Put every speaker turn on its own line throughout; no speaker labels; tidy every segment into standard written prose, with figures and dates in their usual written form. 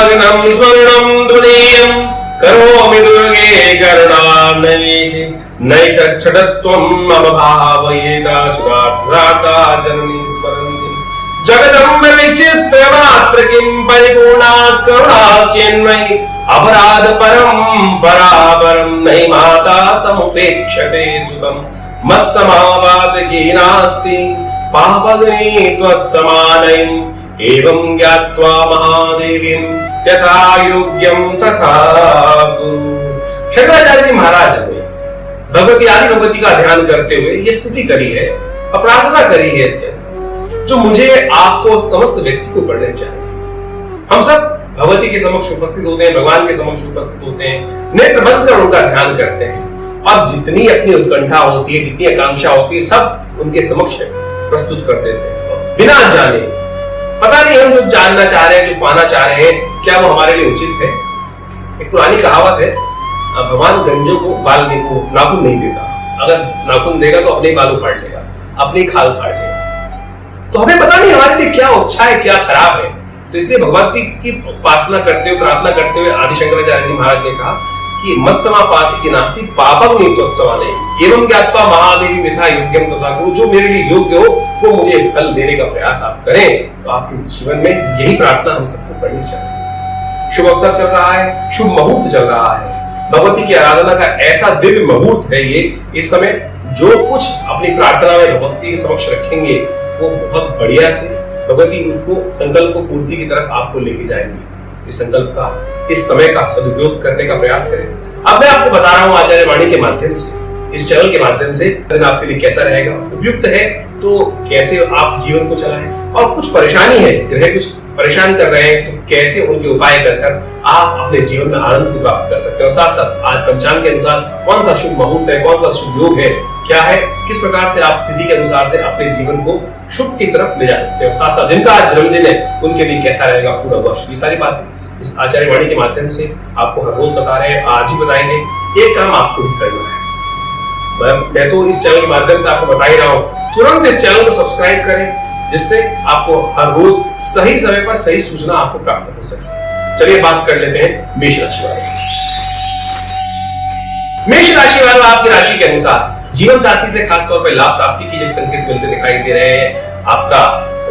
लग्नं स्वर्णं दुनेयं करोमि दुर्गे करुणान्वेषे नैषट्छटत्वं मम भावयेता सुराभ्राता जननी स्मरन्ति जगदम्ब विचित्र मात्र किं परिपूर्णा करुणा चेन्मयि अपराध परम परापरम नहीं माता समुपेक्षते सुतम मत्समावाद की नास्ति पापग्नि त्वत्समानयम् एवं ज्ञात्वा महादेवीं यथा योग्यं तथा कुरु। शंकराचार्य जी महाराज ने भगवती आदि भगवती का ध्यान करते हुए ये स्तुति करी है और प्रार्थना करी है इसके जो मुझे आपको समस्त व्यक्ति को पढ़ने चाहिए। हम सब भगवती के समक्ष उपस्थित होते हैं, भगवान के समक्ष उपस्थित होते हैं, नेत्र बंद कर उनका ध्यान करते हैं और जितनी अपनी उत्कंठा होती है, जितनी आकांक्षा होती है, सब उनके समक्ष प्रस्तुत कर देते हैं बिना जाने। पता नहीं हम जो जानना चाह रहे हैं, जो पाना चाह रहे हैं, क्या वो हमारे लिए उचित है। एक पुरानी कहावत है, भगवान गंजों को बाल नाखून नहीं देता, अगर नाखून देगा तो अपने बाल उखाड़ लेगा, अपनी खाल फाड़ लेगा। तो हमें पता नहीं हमारे लिए क्या अच्छा है, क्या खराब है। तो इसलिए भगवती की उपासना करते हुए, प्रार्थना करते हुए आदि शंकराचार्य जी महाराज ने कहा कि मत समापाति की नास्ति पापम नीत्वत्सवाने एवं ज्ञात्वा महादेवी मिथा योग्यम तथा कुरु। जो मेरे लिए योग्य हो वो मुझे फल देने का प्रयास आप करें। तो आपके जीवन में यही प्रार्थना हम सबको करनी चाहिए। शुभ अवसर चल रहा है, शुभ मुहूर्त चल रहा है, भगवती की आराधना का ऐसा दिव्य मुहूर्त है ये। इस समय जो कुछ अपनी प्रार्थना में भगवती के समक्ष रखेंगे वो बहुत बढ़िया से भगवती उसको संकल्प को पूर्ति की तरफ आपको लेके जाएंगी। इस संकल्प का, इस समय का सदुपयोग करने का प्रयास करें। अब मैं आपको बता रहा हूं आचार्य वाणी के माध्यम से, इस चैनल के माध्यम से दिन आपके लिए कैसा रहेगा, उपयुक्त है तो कैसे आप जीवन को चलाएं, और कुछ परेशानी है, ग्रह कुछ परेशान कर रहे हैं तो कैसे उनके उपाय कर आप अपने जीवन में आनंद को प्राप्त कर सकते हो। साथ साथ आज पंचांग के अनुसार कौन सा शुभ मुहूर्त है, कौन सा शुभ योग है, क्या है, किस प्रकार से आप तिथि के अनुसार से अपने जीवन को शुभ की तरफ ले जा सकते हो। साथ साथ जिनका आज जन्मदिन है उनके लिए कैसा रहेगा पूरा वर्ष, ये सारी बातें इस आचार्य वाणी के माध्यम से आपको हर रोज बता रहे हैं, आज ही बताएंगे। एक काम आपको भी करना है, मैं तो इस चैनल के माध्यम से आपको बता ही रहा हूँ, तुरंत इस चैनल को सब्सक्राइब करें जिससे आपको हर रोज सही समय पर सही सूचना आपको प्राप्त हो सके। चलिए बात कर लेते हैं मेष राशि वालों। मेष राशि वालों, आपकी राशि के अनुसार जीवन साथी से खासतौर पर लाभ प्राप्ति के जो संकेत मिलते दिखाई दे रहे हैं। आपका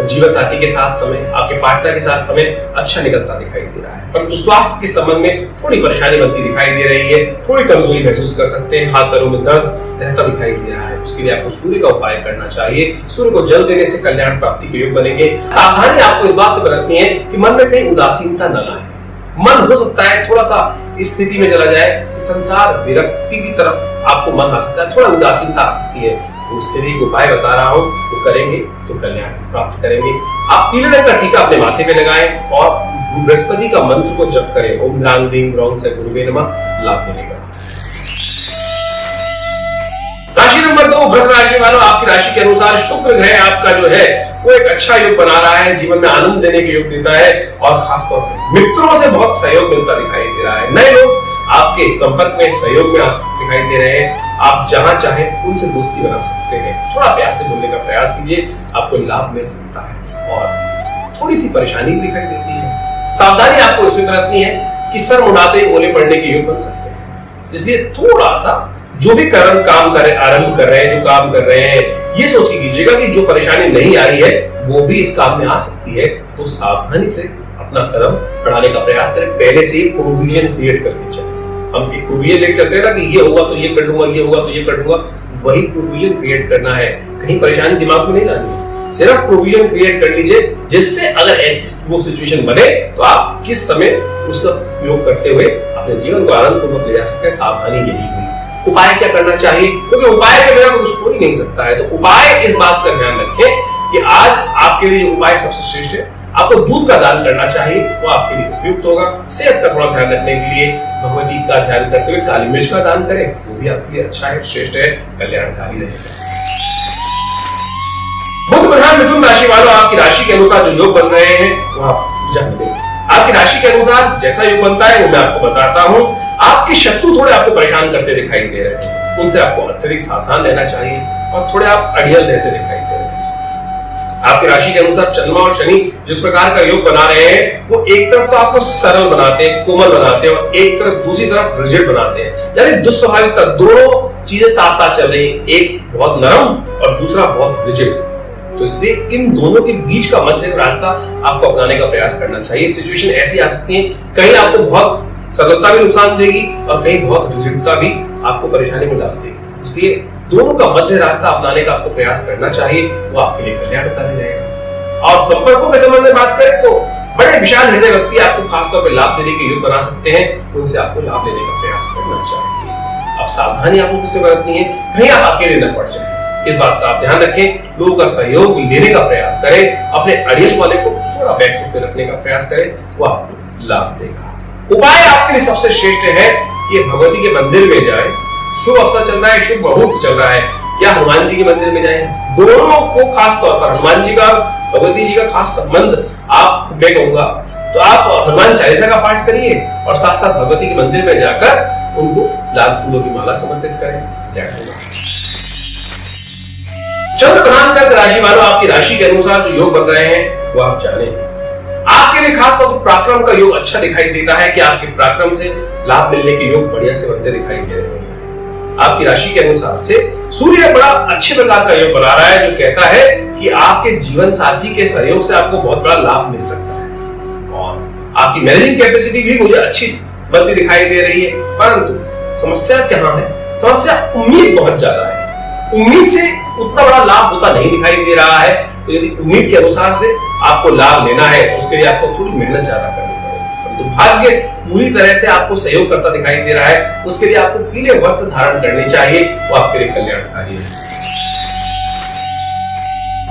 जीवन साथी के साथ समय, आपके पार्टनर के साथ समय अच्छा निकलता दिखाई दे रहा है, परंतु स्वास्थ्य के संबंध में थोड़ी परेशानी बनती दिखाई दे रही है, थोड़ी कमजोरी महसूस कर सकते हैं, हाथ पैरों में दर्द रहता दिखाई दे रहा है। उसके लिए आपको सूर्य का उपाय करना चाहिए। सूर्य को जल देने से कल्याण प्राप्ति के योग बनेंगे। सावधानी आपको इस बात पर बरतनी है कि मन में कहीं उदासीनता न लाए। मन हो सकता है थोड़ा सा इस स्थिति में चला जाए कि संसार विरक्ति की तरफ आपको मन आ सकता है, थोड़ा उदासीनता आ सकती है। तो उसके लिए उपाय बता रहा हूं, तो करेंगे तो कल्याण प्राप्त करेंगे। आप पीले रंग का टीका अपने माथे पे लगाएं और बृहस्पति का मंत्र को जप करें, ओम ह्रां ह्रीं ह्रौं से गुरुवे नमः, लाभ मिलेगा। राशि नंबर 2, वृष राशि वालों, आपकी राशि के अनुसार शुक्र ग्रह आपका जो है वो एक अच्छा योग बना रहा है, जीवन में आनंद देने के योग देता है और खासतौर पर मित्रों से बहुत सहयोग मिलता दिखाई दे रहा है। नए लोग आपके संपर्क में सहयोग में दिखाई दे रहे हैं। आप जहां चाहें उनसे दोस्ती बना सकते हैं। थोड़ा प्यार से बोलने का प्रयास कीजिए, आपको लाभ मिल सकता है और थोड़ी सी परेशानी भी दिखाई देती है। सावधानी आपको इसमें बरतनी है कि सर मुड़ाते ओले पड़ने के योग बन सकते हैं। इसलिए थोड़ा सा जो भी काम कर आरंभ कर रहे हैं, जो काम कर रहे हैं, ये सोच के कीजिएगा कि जो परेशानी नहीं आ रही है वो भी इस काम में आ सकती है। तो सावधानी से अपना कदम बढ़ाने का प्रयास करें, पहले से प्रोविजन क्रिएट करके चलें। हम एक प्रोविजन लेके चलते हैं ना कि ये होगा तो ये कर लूंगा, ये होगा तो ये कर लूंगा, वही प्रोविजन क्रिएट करना है। कहीं परेशानी दिमाग में नहीं लानी है, सिर्फ प्रोविजन क्रिएट कर लीजिए जिससे अगर ऐसी वो सिचुएशन बने तो आप किस समय उसका उपयोग करते हुए अपने जीवन को आनंदपूर्वक ले जा सकते हैं। सावधानी यही हुई। उपाय क्या करना चाहिए, क्योंकि उपाय के बिना तो कुछ हो ही नहीं सकता है। तो उपाय इस बात का ध्यान रखें कि आज आपके लिए उपाय सबसे श्रेष्ठ है। आपको दूध का दान करना चाहिए, वो आपके लिए उपयुक्त होगा। सेहत का थोड़ा ध्यान रखने के लिए भगवती का ध्यान करते हुए काली मिर्च का दान करें, वो भी आपके लिए अच्छा है, श्रेष्ठ है, कल्याणकारी रहेगा। बुध प्रधान मिथुन राशि वालों, आपकी राशि के अनुसार जो योग बन रहे हैं वो आप जान लें। आपकी राशि के अनुसार जैसा योग बनता है वो मैं आपको बताता हूँ। आपके शत्रु थोड़े आपको परेशान करते दिखाई दे रहे हैं, उनसे आपको अत्यधिक सावधान रहना चाहिए और थोड़े आप अड़ियल रहते दिखाई दे रहे हैं। आपकी राशि के अनुसार चंद्रमा और शनि जिस प्रकार का योग बना रहे हैं वो एक तरफ तो आपको सरल बनाते हैं, कोमल बनाते हैं, और एक तरफ दूसरी तरफ रिजिड बनाते हैं, यानी दुस्वाभाविकता, दोनों चीजें साथ साथ चल रही हैं, एक बहुत नरम और दूसरा बहुत रिजिड। तो इसलिए इन दोनों के बीच का मध्य रास्ता आपको अपनाने का प्रयास करना चाहिए। सिचुएशन ऐसी आ सकती है, कहीं आपको बहुत सरलता भी नुकसान देगी और कहीं बहुत रिजिडता भी आपको परेशानी में डाल देगी। इसलिए दोनों का मध्य रास्ता अपनाने का आपको प्रयास करना चाहिए, वो आपके लिए कल्याणकारी रहेगा। और संपर्कों के संबंध में बात करें तो बड़े विशाल हृदय व्यक्ति आपको खासतौर पर लाभ देने के योग बना सकते हैं, उनसे आपको लाभ लेने का प्रयास करना चाहिए। अब सावधानी आपको किससे बरतनी है, कहीं आप अकेले न पड़ जाए, इस बात का आप ध्यान रखें। लोगों का सहयोग लेने का प्रयास करें, अपने अड़ियल वाले को थोड़ा बैक पे रखने का प्रयास करें, वो आपको लाभ देगा। उपाय आपके लिए सबसे श्रेष्ठ है कि भगवती के मंदिर में जाए, शुभ अवसर चल रहा है, शुभ मुहूर्त चल रहा है, या हनुमान जी के मंदिर में जाए। दोनों को खास तौर पर हनुमान जी का भगवती जी का खास संबंध आप मैं कहूंगा तो आप हनुमान चालीसा का पाठ करिए और साथ साथ भगवती के मंदिर में जाकर उनको लाल फूलों की माला समर्पित करें। चंद्र प्रधान कर्क राशि वालों, आपकी राशि के अनुसार जो योग बन रहे हैं वो आप जाने। आपके लिए खास तौर पर पराक्रम का योग अच्छा दिखाई देता है कि आपके पराक्रम से लाभ मिलने के योग बढ़िया से बनते दिखाई दे रहे हैं। आपकी राशि के अनुसार से सूर्य बड़ा अच्छे प्रकार का योग बना रहा है, जो कहता है कि आपके जीवन साथी के सहयोग से आपको बहुत बड़ा लाभ मिल सकता है। और आपकी मैनेजिंग कैपेसिटी भी मुझे अच्छी बनती दिखाई दे रही है, परंतु समस्या क्या है, समस्या उम्मीद बहुत ज्यादा है। उम्मीद से उतना बड़ा लाभ होता नहीं दिखाई दे रहा है। तो यदि उम्मीद के अनुसार से आपको लाभ लेना है तो उसके लिए आपको थोड़ी मेहनत ज्यादा करनी पड़ेगी। तो भाग्य पूरी तरह से आपको सहयोग करता दिखाई दे रहा है, उसके लिए आपको पीले वस्त्र धारण करने चाहिए, वो आपके लिए कल्याणकारी है।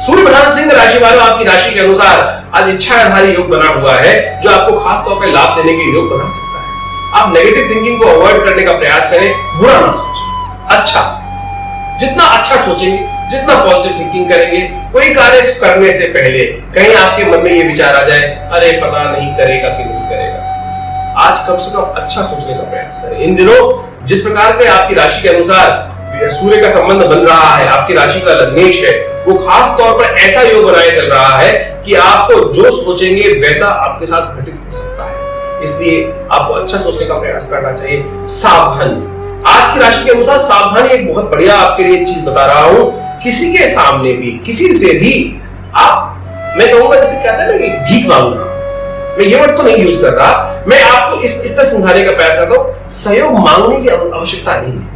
सूर्य प्रधान सिंह राशि वालों, आपकी राशि के अनुसार आज इच्छाधारी योग बना हुआ है, जो आपको खास तौर पर लाभ देने के योग बना सकता है। आप नेगेटिव थिंकिंग को अवॉइड करने का प्रयास करें, बुरा ना सोचें, अच्छा जितना अच्छा सोचेंगे, जितना पॉजिटिव थिंकिंग करेंगे, कोई कार्य करने से पहले कहीं आपके मन में ये विचार आ जाए, अरे पता नहीं करेगा कि नहीं करेगा, आज कम से कम अच्छा सोचने का प्रयास करें। इन दिनों जिस प्रकार के आपकी राशि के अनुसार सूर्य का संबंध बन रहा है, आपकी राशि का लग्नेश है, वो खास तौर पर ऐसा योग बनाया चल रहा है कि आपको जो सोचेंगे वैसा आपके साथ घटित हो सकता है। इसलिए आपको अच्छा सोचने का प्रयास करना चाहिए। सावधानी, आज की राशि के अनुसार सावधानी एक बहुत बढ़िया आपके लिए एक चीज बता रहा हूं। किसी के सामने भी, किसी से भी आप, मैं कहूंगा जैसे कहते हैं ना कि भीख मांगना, मैं ये वर्ड तो नहीं यूज कर रहा, मैं आपको इस तरह समझाने का प्रयास करता हूं, सहयोग मांगने की आवश्यकता नहीं है।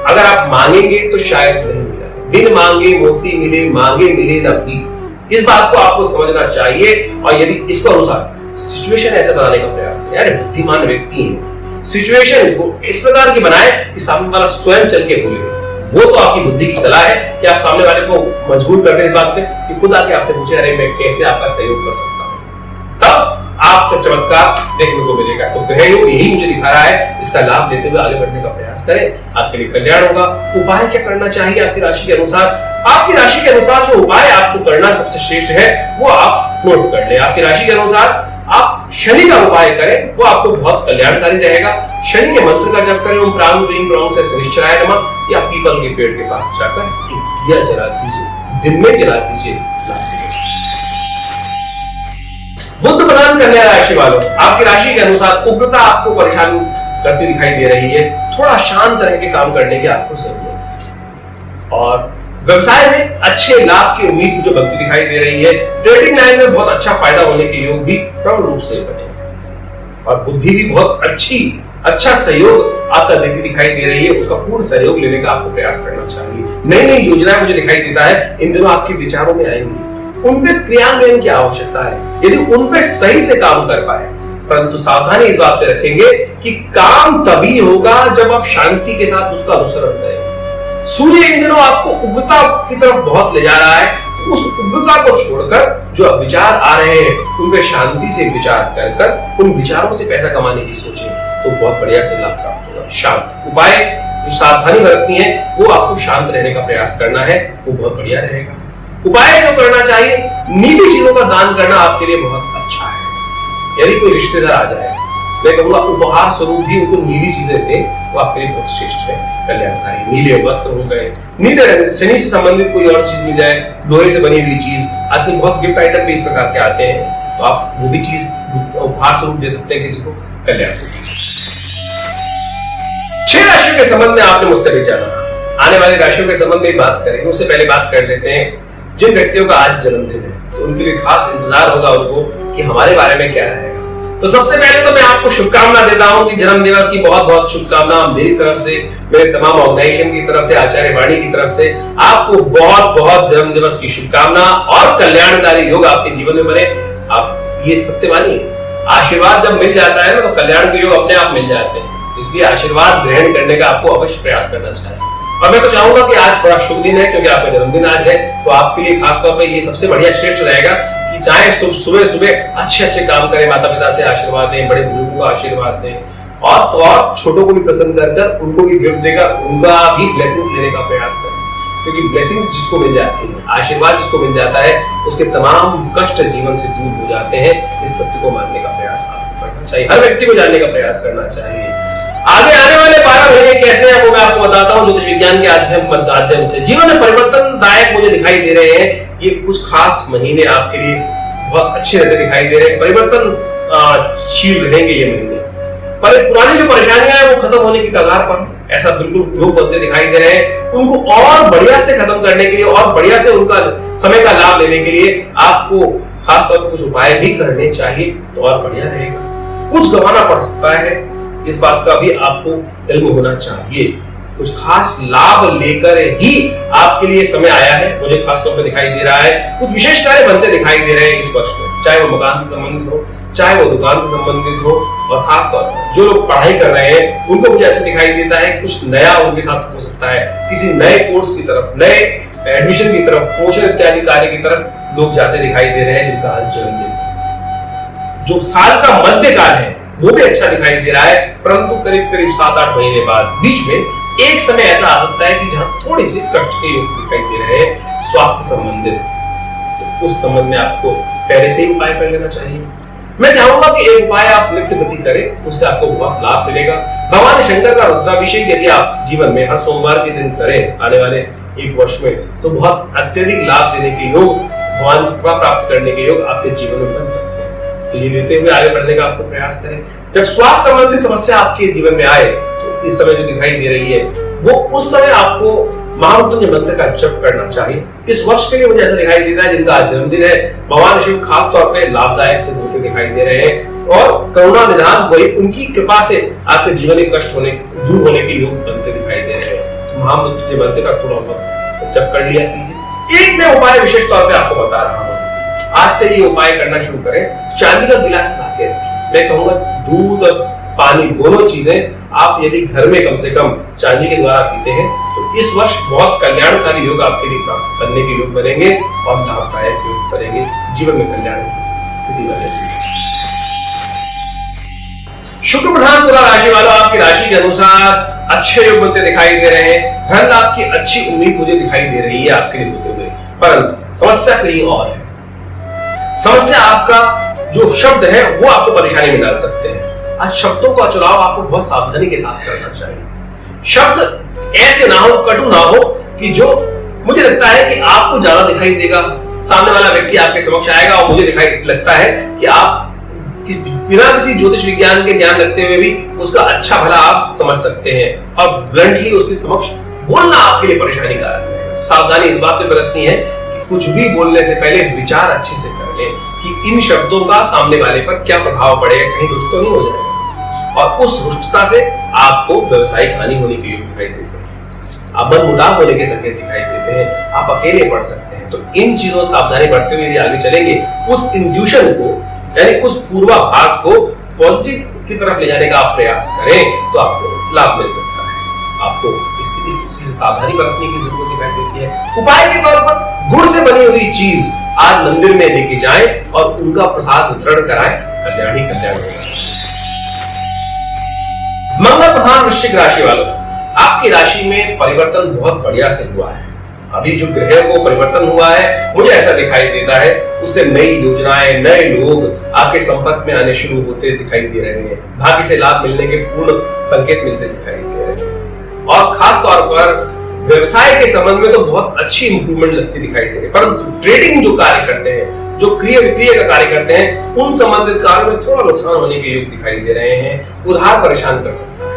अगर आप मांगेंगे तो शायद नहीं मिलेगा, बिन मांगे मोती मिले, मांगे मिले न भीख। इस बात को आपको समझना चाहिए। और यदि इसको अनुसार सिचुएशन ऐसे बनाने का प्रयास करें, अरे बुद्धिमान व्यक्ति है, सिचुएशन को इस प्रकार की बनाए कि सामने वाला स्वयं चल के बोले। वो तो आपकी बुद्धि की कला है कि आप सामने वाले को मजबूर कर दें इस बात पे कि खुद आके आपसे पूछे, अरे मैं कैसे आपका सहयोग कर सकता हूं, तब आपका चमत्कार देखने को मिलेगा। तो ग्रह योग यही मुझे दिखा रहा है, इसका लाभ लेते हुए आगे बढ़ने का प्रयास करें, आपके लिए कल्याण होगा। उपाय क्या करना चाहिए आपकी राशि के अनुसार? आपकी राशि के अनुसार जो उपाय आपको करना सबसे श्रेष्ठ है वो आप नोट कर ले। आपकी राशि के अनुसार आप शनि का उपाय करें, वो आपको बहुत कल्याणकारी रहेगा। शनि के मंत्र का जप करें, ओम प्राण ह्रीं ग्रौं से शनिश्चराय नमः, या पीपल के पेड़ के पास जाकर एक दिया जला दीजिए, दिन में जला दीजिए। बुध प्रदान करने राशि वालों, आपकी राशि के अनुसार उग्रता आपको परेशान करती दिखाई दे रही है, थोड़ा शांत रह के काम करने की आपको जरूरत है। और व्यवसाय में अच्छे लाभ की उम्मीद मुझे बनती दिखाई दे रही है। ट्रेडिंग लाइन में बहुत अच्छा फायदा होने के योग भी प्रबल रूप से बने और बुद्धि भी बहुत अच्छा सहयोग आपका देती दिखाई दे रही है। उसका पूर्ण सहयोग लेने का आपको प्रयास करना चाहिए। नई नई योजनाएं मुझे दिखाई देता है इन दिनों आपके विचारों में आएंगी, उन पे क्रियान्वयन की आवश्यकता है यदि उन पे सही से काम कर पाए। परंतु सावधानी इस बात पे रखेंगे कि काम तभी होगा जब आप शांति के साथ उसका अनुसरण करें। सूर्य इन दिनों आपको उग्रता की तरफ बहुत ले जा रहा है। उस उग्रता को छोड़कर जो विचार आ रहे हैं उन पे शांति से विचार कर उन विचारों से पैसा कमाने की सोचें तो बहुत बढ़िया से लाभ प्राप्त होगा। शांत उपाय जो सावधानी बरतनी है वो आपको शांत रहने का प्रयास करना है, वो बहुत बढ़िया रहेगा। उपाय जो करना चाहिए, नीली चीजों का दान करना आपके लिए बहुत अच्छा है। यदि कोई रिश्तेदार आ जाए मैं कहूंगा उपहार स्वरूप भी उनको नीली चीजें दें, वो आपके लिए बहुत श्रेष्ठ है, कल्याणकारी। नीले वस्त्र हो गए, नीले रंग, शनि से संबंधित कोई और चीज मिल जाए, लोहे से बनी हुई चीज, आजकल बहुत गिफ्ट आइटम भी इस प्रकार के आते हैं, तो आप वो भी चीज उपहार स्वरूप दे सकते हैं किसी को, कल्याण। 6 राशियों के संबंध में आपने मुझसे भी जाना, आने वाली राशियों के संबंध में बात करेंगे। उससे पहले बात कर लेते हैं जिन व्यक्तियों का आज जन्मदिन है, तो उनके लिए खास इंतजार होगा उनको कि हमारे बारे में क्या रहेगा। तो सबसे पहले तो मैं आपको शुभकामना देता हूं कि जन्म दिवस की बहुत बहुत शुभकामना मेरी तरफ से, मेरे तमाम ऑर्गेनाइजेशन की तरफ से, आचार्य वाणी की तरफ से आपको बहुत बहुत जन्म दिवस की शुभकामना और कल्याणकारी योग आपके जीवन में बने। आप ये सत्यवाणी है, आशीर्वाद जब मिल जाता है ना तो कल्याण के योग अपने आप मिल जाते हैं, इसलिए आशीर्वाद ग्रहण करने का आपको अवश्य प्रयास करना चाहिए। और मैं तो चाहूंगा कि आज बड़ा शुभ दिन है, क्योंकि आपका जन्मदिन आज है, तो आपके लिए खासतौर पर ये सबसे बढ़िया श्रेष्ठ रहेगा कि चाहे सुबह सुबह अच्छे अच्छे काम करें, माता पिता से आशीर्वाद दें, बड़े बुजुर्गों को आशीर्वाद दें, और तो और छोटों को भी प्रसन्न कर उनको भी गिफ्ट देकर उनका भी ब्लेसिंग्स लेने का प्रयास करें, क्योंकि ब्लेसिंग्स जिसको मिल जाती है, आशीर्वाद जिसको मिल जाता है, उसके तमाम कष्ट जीवन से दूर हो जाते हैं। इस सत्य को मानने का प्रयास आपको करना चाहिए, हर व्यक्ति को जानने का प्रयास करना चाहिए। आगे आने वाले 12 महीने कैसे हैं वो मैं आपको बताता हूं ज्योतिष विज्ञान के माध्यम से। जीवन में परिवर्तनदायक मुझे दिखाई दे रहे हैं, ये कुछ खास महीने आपके लिए बहुत अच्छे रहते दिखाई दे रहे हैं, परिवर्तनशील रहेंगे ये महीने। पर पुरानी जो परेशानियां हैं वो खत्म होने की कगार पर, ऐसा बिल्कुल योग बनते दिखाई दे रहे हैं। उनको और बढ़िया से खत्म करने के लिए और बढ़िया से उनका समय का लाभ लेने के लिए आपको खासतौर पर कुछ उपाय भी करने चाहिए, तो और बढ़िया रहेगा। कुछ गंवाना पड़ सकता है, इस बात का भी आपको इल्म होना चाहिए। कुछ खास लाभ लेकर ही आपके लिए समय आया है, मुझे खास तौर पे दिखाई दे रहा है। कुछ विशेष कार्य बनते दिखाई दे रहे हैं इस वर्ष में, चाहे वो मकान से संबंधित हो, चाहे वो दुकान से संबंधित हो, और खास तौर पर जो लोग पढ़ाई कर रहे हैं उनको मुझे ऐसे दिखाई देता है कुछ नया उनके साथ हो सकता है, किसी नए कोर्स की तरफ, नए एडमिशन की तरफ, प्रमोशन इत्यादि कार्य की तरफ लोग जाते दिखाई दे रहे हैं जिनका आज जन्मदिन। जो साल का मध्यकाल है वो भी अच्छा दिखाई दे रहा है, परंतु करीब करीब 7-8 महीने बाद बीच में एक समय ऐसा आ सकता है कि जहां थोड़ी सी कष्ट के योग दिखाई दे रहे हैं स्वास्थ्य संबंधित, तो उस संबंध में आपको पहले से ही उपाय कर लेना चाहिए। मैं चाहूंगा कि एक उपाय आप नित्य गति करें, उससे आपको बहुत लाभ मिलेगा। भगवान शंकर का रुद्राभिषेक यदि आप जीवन में हर सोमवार के दिन करें आने वाले एक वर्ष में, तो बहुत अत्यधिक लाभ देने के योग, भगवान कृपा प्राप्त करने के योग आपके जीवन में बन सकते हैं। ये लेते हुए आगे बढ़ने का आपको प्रयास करें। जब स्वास्थ्य संबंधी समस्या आपके जीवन में आए, तो इस समय जो दिखाई दे रही है वो उस समय आपको महामृत्युंजय मंत्र का जप करना चाहिए। इस वर्ष के लिए मुझे ऐसा दिखाई देता है जिनका जन्मदिन है, भगवान शिव खास तौर पे लाभदायक सिद्ध होते दिखाई दे रहे हैं, और करुणा निधान वही उनकी कृपा से आपके जीवन के कष्ट दूर होने के योग बनते दिखाई दे रहे हैं। तो महामृत्युंजय मंत्र का थोड़ा बहुत जप कर लिया कीजिए। एक मैं उपाय विशेष तौर पे आपको बता रहा हूँ, आज से ये उपाय करना शुरू करें। चांदी का गिलास लाके रखिए, मैं कहूंगा दूध और पानी दोनों चीजें आप यदि घर में कम से कम चांदी के द्वारा पीते हैं, तो इस वर्ष बहुत कल्याणकारी योग आपके लिए प्राप्त करने के योग बनेंगे और लाभदायक योग बनेंगे, जीवन में कल्याण की स्थिति बनेगी। शुक्र प्रधान तुला राशि वालों, आपकी राशि के अनुसार अच्छे योग बनते दिखाई दे रहे हैं। धन लाभ की अच्छी उम्मीद मुझे दिखाई दे रही है आपके लिए होते हुए, परंतु समस्या कहीं और है। समस्या आपका जो शब्द है वो आपको परेशानी में डाल सकते हैं। आज शब्दों का चुनाव आपको बहुत सावधानी के साथ करना चाहिए। शब्द ऐसे ना हो, कटु ना हो कि जो मुझे लगता है कि आपको ज्यादा दिखाई देगा, सामने वाला व्यक्ति आपके समक्ष आएगा और मुझे लगता है कि आप बिना किसी ज्योतिष विज्ञान के ज्ञान रखते हुए भी उसका अच्छा भला आप समझ सकते हैं, और ब्लंटली उसके समक्ष बोलना आपके लिए परेशानी का है। सावधानी इस बात पे बरतनी है कि कुछ भी बोलने से पहले विचार अच्छे से कर लें कि इन शब्दों का सामने वाले पर क्या प्रभाव पड़ेगा, कहीं रुष्ट तो नहीं हो जाएगा, और उस रुष्टता से आपको व्यवसायिक हानि होने के योग दिखाई देते हैं, आप मनमुटाव होने के संकेत दिखाई देते हैं, आप अकेले पड़ सकते हैं। तो इन चीजों सावधानी बरतते हुए यदि आगे चलेंगे, उस इंट्यूशन को यानी उस पूर्वाभास को पॉजिटिव की तरफ ले जाने का आप प्रयास करें, तो आपको लाभ मिल सकता है। आपको इस चीज से सावधानी बरतने की जरूरत दिखाई देती है। उपाय के तौर पर गुड़ से बनी हुई चीज आज मंदिर में लेके जाएं और उनका प्रसाद वितरण कराएं, कल्याण ही कल्याण होगा। मंगल प्रधान वृश्चिक राशि वालों, आपकी राशि में परिवर्तन बहुत बढ़िया से हुआ है। अभी जो ग्रह को परिवर्तन हुआ है, मुझे ऐसा दिखाई देता है, उससे नई योजनाएं, नए लोग आपके संपर्क में आने शुरू होते दिखाई दे रहे हैं। भाग्य से लाभ मिलने के पूर्ण संकेत मिलते दिखाई दे रहे हैं। और खास तौर पर व्यवसाय के संबंध में तो बहुत अच्छी इंप्रूवमेंट लगती दिखाई दे रही है, परंतु ट्रेडिंग जो कार्य करते हैं, जो क्रय विक्रय का कार्य करते हैं, उन संबंधित कार्यों में थोड़ा नुकसान होने के योग दिखाई दे रहे हैं। उधार परेशान कर सकता है,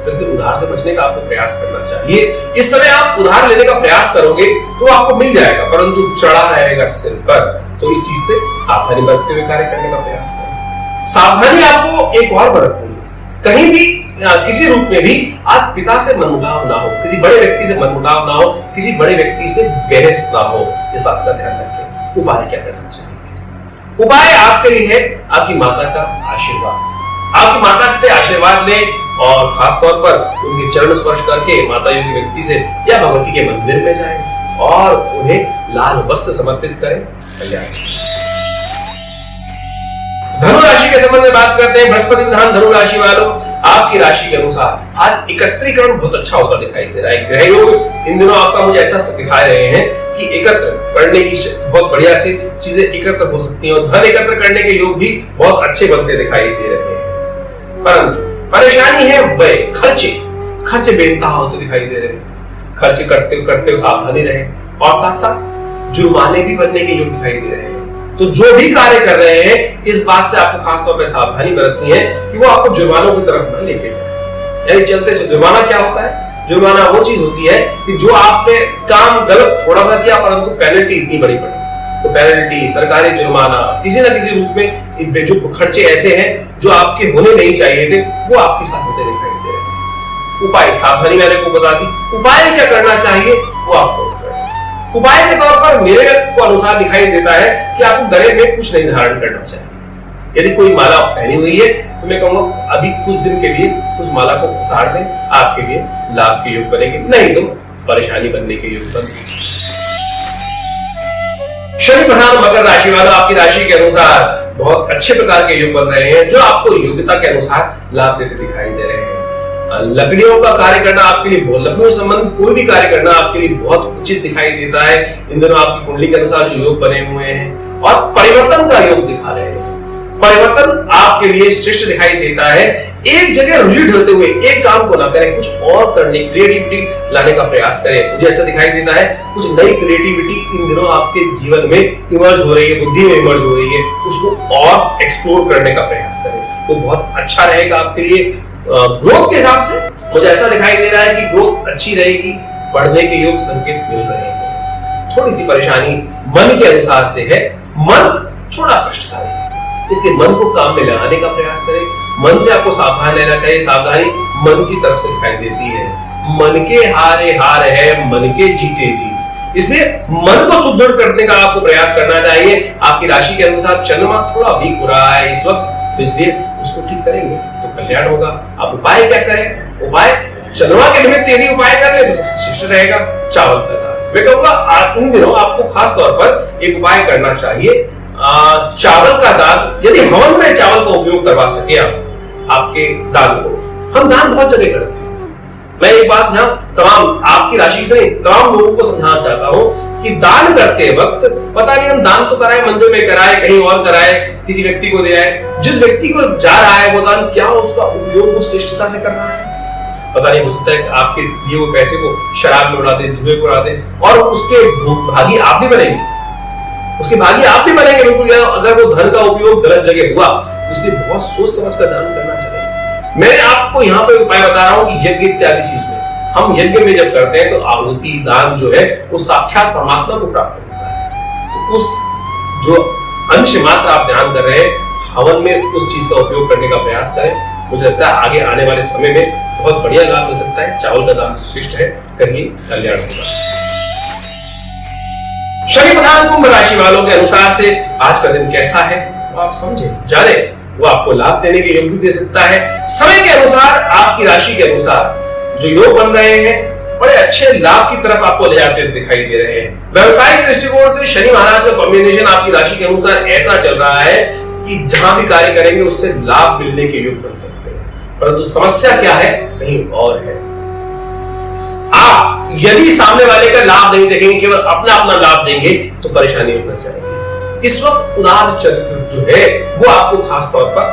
इसलिए उधार से बचने का आपको प्रयास करना चाहिए। इस समय आप उधार लेने का प्रयास करोगे तो आपको मिल जाएगा, परंतु चढ़ा रहेगा सिर पर, तो इस चीज से सावधानी बरतते हुए कार्य करने का प्रयास करें। सावधानी आपको एक और बरतनी है, कहीं भी किसी रूप में भी आप पिता से मनमुटाव ना हो, किसी बड़े व्यक्ति से मनमुटाव ना हो, किसी बड़े व्यक्ति से बहस ना हो, इस बात का ध्यान रखें। उपाय क्या करना चाहिए? उपाय आपके लिए है आपकी माता का आशीर्वाद। आपकी माता से आशीर्वाद लें और खास तौर पर उनके चरण स्पर्श करके माता योगी व्यक्ति से या भगवती के मंदिर में जाएं और उन्हें लाल वस्त्र समर्पित करें। कल्याण। धनु राशि के संबंध में बात करते हैं। बृहस्पति प्रधान धनु राशि वालों, आपकी राशि के अनुसार आज एकत्रीकरण बहुत अच्छा होता दिखाई दे रहा है। ग्रह योग इन दिनों आपका मुझे ऐसा दिखा रहे हैं कि एकत्र करने की बहुत बढ़िया से चीजें एकत्र हो सकती हैं और धन एकत्र करने के योग भी बहुत अच्छे बनते दिखाई दे रहे हैं। परंतु परेशानी है व्यय, खर्चे बेनतहा होते दिखाई दे रहे हैं। खर्च करते करते सावधानी रहे और साथ साथ जुर्माने भी बनने के योग दिखाई दे रहे हैं। तो जो भी कार्य कर रहे हैं, इस बात से आपको खासतौर पर सावधानी बरतनी है कि वो आपको जुर्मानों की तरफ न लेके जाए। यानी चलते जुर्माना क्या होता है? जुर्माना वो चीज होती है कि जो आपने काम गलत थोड़ा सा किया परंतु पेनल्टी इतनी बड़ी पड़ी, तो पेनल्टी, सरकारी जुर्माना, किसी न किसी रूप में जो खर्चे ऐसे हैं जो आपके होने नहीं चाहिए थे, वो आपके साथ होते दिखाई दे रहे हैं। उपाय सावधानी मैंने को बता दी। उपाय क्या करना चाहिए वो आपको करना। उपाय के तौर पर मेरे को अनुसार दिखाई देता है कि आपको गले में कुछ नहीं धारण करना चाहिए। यदि कोई माला पहनी हुई है तो मैं कहूंगा अभी कुछ दिन के लिए उस माला को उतार दें, आपके लिए लाभ के योग बनेंगे, नहीं तो परेशानी बनने के योग बन। शनि प्रधान मकर राशि वालों, आपकी राशि के अनुसार बहुत अच्छे प्रकार के योग बन रहे हैं जो आपको योग्यता के अनुसार लाभ देते दिखाई दे रहे हैं। लकड़ियों का कार्य करना आपके लिए, लकड़ियों संबंध कोई भी कार्य करना आपके लिए बहुत उचित दिखाई देता है। इन दिनों आपकी कुंडली के अनुसार जो योग बने हुए हैं और परिवर्तन का योग दिखा रहे हैं। परिवर्तन आपके लिए श्रेष्ठ दिखाई देता है। एक जगह रुझी ढलते हुए एक काम को ना करें, कुछ और करने, क्रिएटिविटी लाने का प्रयास करें। मुझे ऐसा दिखाई देता है कुछ नई क्रिएटिविटी इन दिनों आपके जीवन में इमर्ज हो रही है, बुद्धि में इमर्ज हो रही है, उसको और एक्सप्लोर करने का प्रयास करें तो बहुत अच्छा रहेगा आपके लिए। ग्रोथ के हिसाब से मुझे ऐसा दिखाई दे रहा है कि ग्रोथ अच्छी रहेगी, बढ़ने के योग संकेत मिल रहे हैं। थोड़ी सी परेशानी मन के अनुसार से है, मन थोड़ा कष्टकारी है, इसलिए मन को काम में लगाने का प्रयास करें। मन से आपको सावधान रहना चाहिए। सावधानी मन की तरफ से दिखाई देती है। मन के हारे हार है, मन के जीते जीत, इसलिए मन को सुदृढ़ करने का आपको प्रयास करना चाहिए। आपकी राशि के अनुसार चंद्रमा थोड़ा वीक हो रहा है इस वक्त, तो इसलिए उसको ठीक करेंगे तो कल्याण होगा। आप उपाय क्या करें? उपाय चंद्रमा के निमित्त यदि उपाय कर ले तो सबसे श्रेष्ठ रहेगा चावल का दान। मैं कहूंगा इन दिनों आपको खास तौर पर एक उपाय करना चाहिए, चावल का दान। यदि हवन में चावल का उपयोग करवा सके आप आपके दान को, हम दान बहुत जगह करते हैं। मैं एक बात यहाँ तमाम आपकी राशि से तमाम लोगों को समझाना चाहता हूँ कि दान करते वक्त पता नहीं हम दान तो कराए, मंदिर में कराए, कहीं और कराए, किसी व्यक्ति को दे आए, जिस व्यक्ति को जा रहा है वो दान, क्या उसका उपयोग वो श्रेष्ठता से करना है? पता नहीं, हो सकता है आपके दिए वो पैसे को शराब में उड़ा दे, जुए को उड़ा दे और उसके भागी आप भी बनेंगे, उसके भागी आप भी बनेंगे बिल्कुल, अगर वो धन का उपयोग गलत जगह हुआ। इसलिए बहुत सोच समझ कर दान करना चाहिए। मैं आपको यहाँ पे उपाय बता रहा हूँ कि यज्ञ इत्यादि चीज में हम यज्ञ में जब करते हैं तो आहुति दान जो है वो साक्षात परमात्मा को प्राप्त होता है। तो उस जो अंश मात्र आप ध्यान कर रहे हैं, हवन में उस चीज का उपयोग करने का प्रयास करें। मुझे लगता है आगे आने वाले समय में बहुत बढ़िया लाभ मिल सकता है। चावल का दान श्रेष्ठ है, करिए, कल्याण होगा। शनि प्रधान कुंभ राशि वालों के अनुसार से आज का दिन कैसा है वो आप समझे, जाने, वो आपको लाभ देने के योग भी दे सकता है। समय के अनुसार, आपकी राशि के अनुसार जो योग बन रहे हैं बड़े अच्छे लाभ की तरफ आपको ले जाते दिखाई दे रहे हैं। व्यवसायिक दृष्टिकोण से शनि महाराज का कॉम्बिनेशन आपकी राशि के अनुसार ऐसा चल रहा है कि जहां भी कार्य करेंगे उससे लाभ मिलने के योग बन सकते हैं, परंतु समस्या क्या है, कहीं और है। आप यदि सामने वाले का लाभ नहीं देखेंगे, केवल अपना अपना लाभ देंगे, तो परेशानी में फंस जाएंगे। इस वक्त उदार चरित्र जो है वो आपको खास तौर पर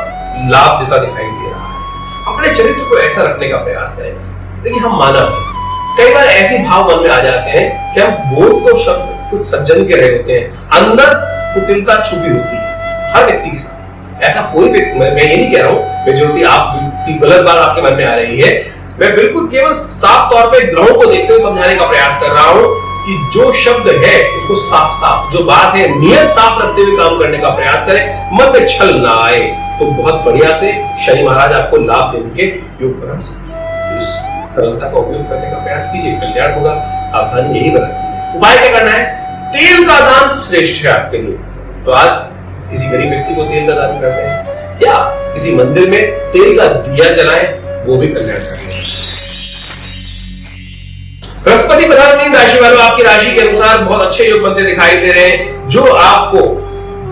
लाभ देता दिखाई दे रहा है। अपने चरित्र को ऐसा रखने का प्रयास करें। देखिए, हम मानव हैं, कई बार ऐसे भाव मन में आ जाते हैं कि हम बोल तो शब्द कुछ सज्जन के रहे होते हैं, अंदर कुटिलता छुपी होती है हर व्यक्ति के साथ। ऐसा कोई व्यक्ति, मैं ये नहीं कह रहा हूं मेजॉरिटी आपकी गलत बात आपके मन में आ रही है, मैं बिल्कुल केवल साफ तौर पे ग्रहों को देखते हुए समझाने का प्रयास कर रहा हूं कि जो शब्द है उसको साफ साफ, जो बात है नियत साफ रखते हुए काम करने का प्रयास करें, मन में छल ना आए, तो बहुत बढ़िया से शनि महाराज आपको लाभ देने के योग बना सकते। उस सरलता का उपयोग करने का प्रयास कीजिए, कल्याण होगा। सावधानी यही बरतनी। उपाय क्या करना है? तेल का दान श्रेष्ठ है आपके लिए। तो आज किसी गरीब व्यक्ति को तेल का दान करते हैं या किसी मंदिर में तेल का दिया जलाएं, वो भी कल्याण करेगा। बृहस्पति प्रधान मीन राशि वालों, आपकी राशि के अनुसार बहुत अच्छे योग बनते दिखाई दे रहे हैं, जो आपको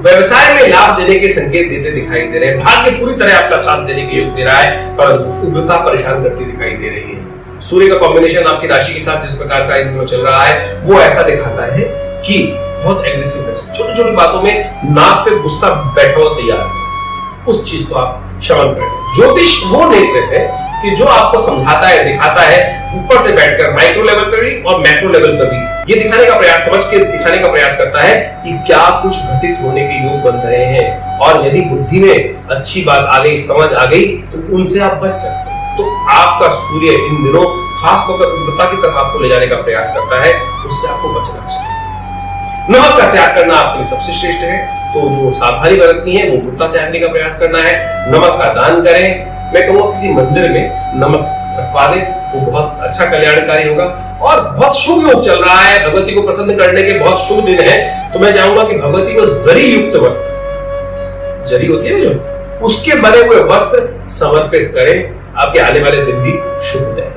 व्यवसाय में लाभ देने के संकेत देते दिखाई दे रहे हैं। भाग्य पूरी तरह आपका साथ देने के योग दे रहा है, परंतु उग्रता परेशान करती दिखाई दे रही है। सूर्य का कॉम्बिनेशन आपकी राशि के साथ जिस प्रकार का इन दिनों चल रहा है, वो ऐसा दिखाता है कि बहुत एग्रेसिव, छोटी छोटी बातों में नाक पे गुस्सा बैठा हुआ तैयार है। उस चीज को आप शमन करें। ज्योतिष वो नेत्र है कि जो आपको समझाता है, दिखाता है, ऊपर से बैठकर माइक्रो लेवल पर भी और मैक्रो लेवल पर भी ये दिखाने का प्रयास, समझ के दिखाने का प्रयास करता है कि क्या कुछ घटित होने के योग बन रहे हैं, और यदि बुद्धि में अच्छी बात आ गई, समझ आ गई, तो उनसे आप बच सकते हैं। तो आपका सूर्य इन दिनों खास तौर पर उग्रता की तरफ आपको ले जाने का प्रयास करता है, उससे आपको बचना चाहिए। नमक का त्याग करना आपके लिए सबसे श्रेष्ठ है, तो जो सावधानी बरतनी है वो उग्रता त्यागने का प्रयास करना है। नमक का दान करें। मैं कहूँगा किसी मंदिर में नमक रखवा दें, वो बहुत अच्छा कल्याणकारी होगा। और बहुत शुभ योग चल रहा है, भगवती को प्रसन्न करने के बहुत शुभ दिन है, तो मैं चाहूंगा कि भगवती को जरी युक्त वस्त्र, जरी होती है जो, उसके बने हुए वस्त्र समर्पित करें। आपके आने वाले दिन भी शुभ हो जाए।